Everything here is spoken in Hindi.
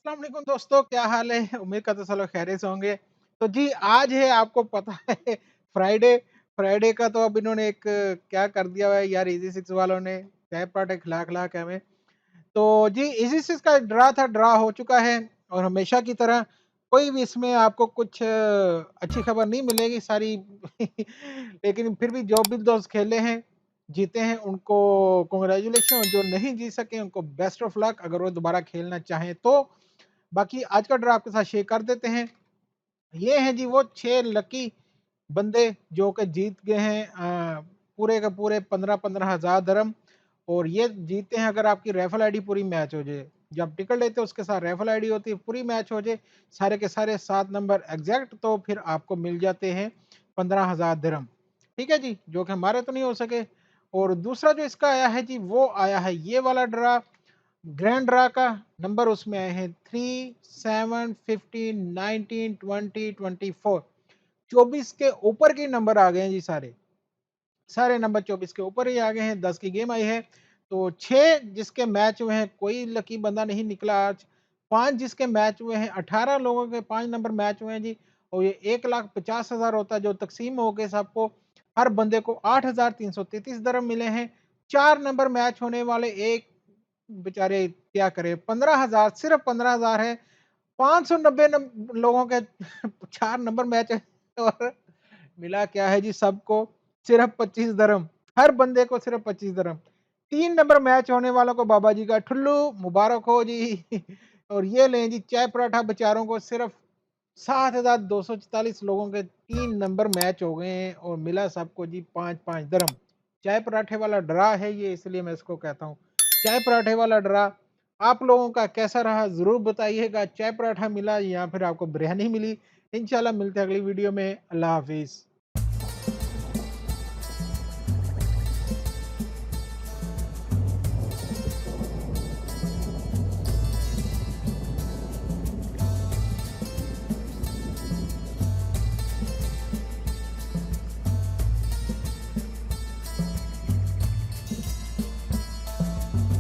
अस्सलाम वालेकुम दोस्तों, क्या हाल है? उम्मीद करता हूँ सब लोग खैरियत से होंगे। तो जी आज है, आपको पता है, फ्राइडे। फ्राइडे का तो अब इन्होंने एक क्या कर दिया हुआ है यार, इजी सिक्स वालों ने चाय पराठे खिला खिला के हमें। तो जी इजी सिक्स का ड्रा था, ड्रा हो चुका है। और हमेशा की तरह कोई भी इसमें आपको कुछ अच्छी खबर नहीं मिलेगी सारी लेकिन फिर भी जो भी दोस्त खेले हैं, जीते हैं, उनको कांग्रेचुलेशन, और जो नहीं जीत सके उनको बेस्ट ऑफ लक, अगर वो दोबारा खेलना चाहें तो। बाकी आज का ड्रा आपके साथ शेयर कर देते हैं। ये हैं जी वो 6 लकी बंदे जो कि जीत गए हैं पूरे के पूरे 15-15 हज़ार दिरहम। और ये जीते हैं अगर आपकी रेफल आईडी पूरी मैच हो जाए। जब टिकट लेते हो उसके साथ रेफल आईडी होती है, पूरी मैच हो जाए, सारे के सारे 7 नंबर एग्जैक्ट, तो फिर आपको मिल जाते हैं 15,000 दिरहम। ठीक है जी, जो कि हमारे तो नहीं हो सके। और दूसरा जो इसका आया है जी, वो आया है ये वाला ड्रा, ग्रैंड ड्रा का। नंबर उसमें आए हैं 3, 7, 15, 19, 20, 24। 24 के ऊपर के नंबर आ गए हैं जी सारे। सारे नंबर 24 के ऊपर ही आ गए हैं। 10 की गेम आई है। तो 6 जिसके मैच हुए हैं, कोई लकी बंदा नहीं निकला आज। 5 जिसके मैच हुए हैं, 18 लोगों के 5 नंबर मैच हुए हैं जी। और ये 1,50,000 होता है जो तकसीम हो गए सबको। हर बंदे को 8,333 दिरहम मिले हैं। 4 नंबर मैच होने वाले एक बेचारे क्या करें, 15,000, सिर्फ 15,000 है। 590 लोगों के 4 नंबर मैच है। और मिला क्या है जी सबको, सिर्फ 25 दिरहम। हर बंदे को सिर्फ 25 दिरहम। 3 नंबर मैच होने वालों को बाबा जी का ठुल्लू, मुबारक हो जी। और ये लें जी चाय पराठा बेचारों को सिर्फ 7,244 लोगों के 3 नंबर मैच हो गए हैं, और मिला सबको जी 5-5 दिरहम। चाय पराठे वाला ड्रा है ये, इसलिए मैं इसको कहता हूँ चाय पराठे वाला ड्रा। आप लोगों का कैसा रहा ज़रूर बताइएगा। चाय पराठा मिला या फिर आपको बिरयानी मिली? इंशाल्लाह मिलते हैं अगली वीडियो में। अल्लाह हाफ़िज़।